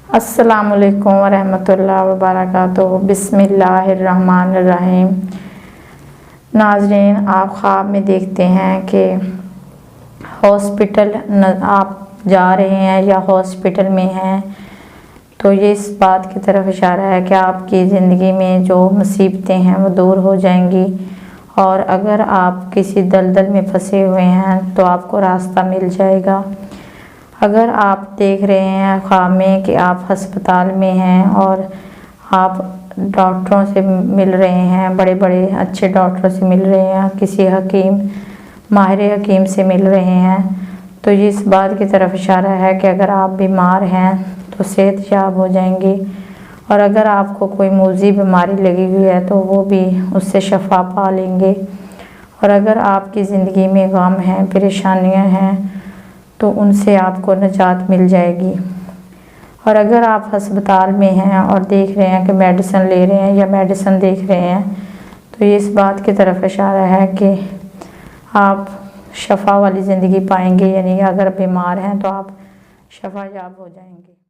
अस्सलामुअलैकुम वरहमतुल्लाहि वबरकातुहू। बिस्मिल्लाहिर्रहमानिर्रहीम। नाज़रीन, आप ख्वाब में देखते हैं कि हॉस्पिटल आप जा रहे हैं या हॉस्पिटल में हैं, तो ये इस बात की तरफ इशारा है कि आपकी ज़िंदगी में जो मुसीबतें हैं वो दूर हो जाएंगी। और अगर आप किसी दलदल में फंसे हुए हैं तो आपको रास्ता मिल जाएगा। अगर आप देख रहे हैं ख्वाब में कि आप अस्पताल में हैं और आप डॉक्टरों से मिल रहे हैं, बड़े बड़े अच्छे डॉक्टरों से मिल रहे हैं, किसी हकीम माहिर हकीम से मिल रहे हैं, तो ये इस बात की तरफ इशारा है कि अगर आप बीमार हैं तो सेहतयाब हो जाएंगे। और अगर आपको कोई मूज़ी बीमारी लगी हुई है तो वो भी उससे शफा पा लेंगे। और अगर आपकी ज़िंदगी में गम हैं, परेशानियां हैं, तो उनसे आपको निजात मिल जाएगी। और अगर आप अस्पताल में हैं और देख रहे हैं कि मेडिसिन ले रहे हैं या मेडिसिन देख रहे हैं, तो ये इस बात की तरफ इशारा है कि आप शफा वाली ज़िंदगी पाएंगे। यानी अगर बीमार हैं तो आप शफायाब हो जाएंगे।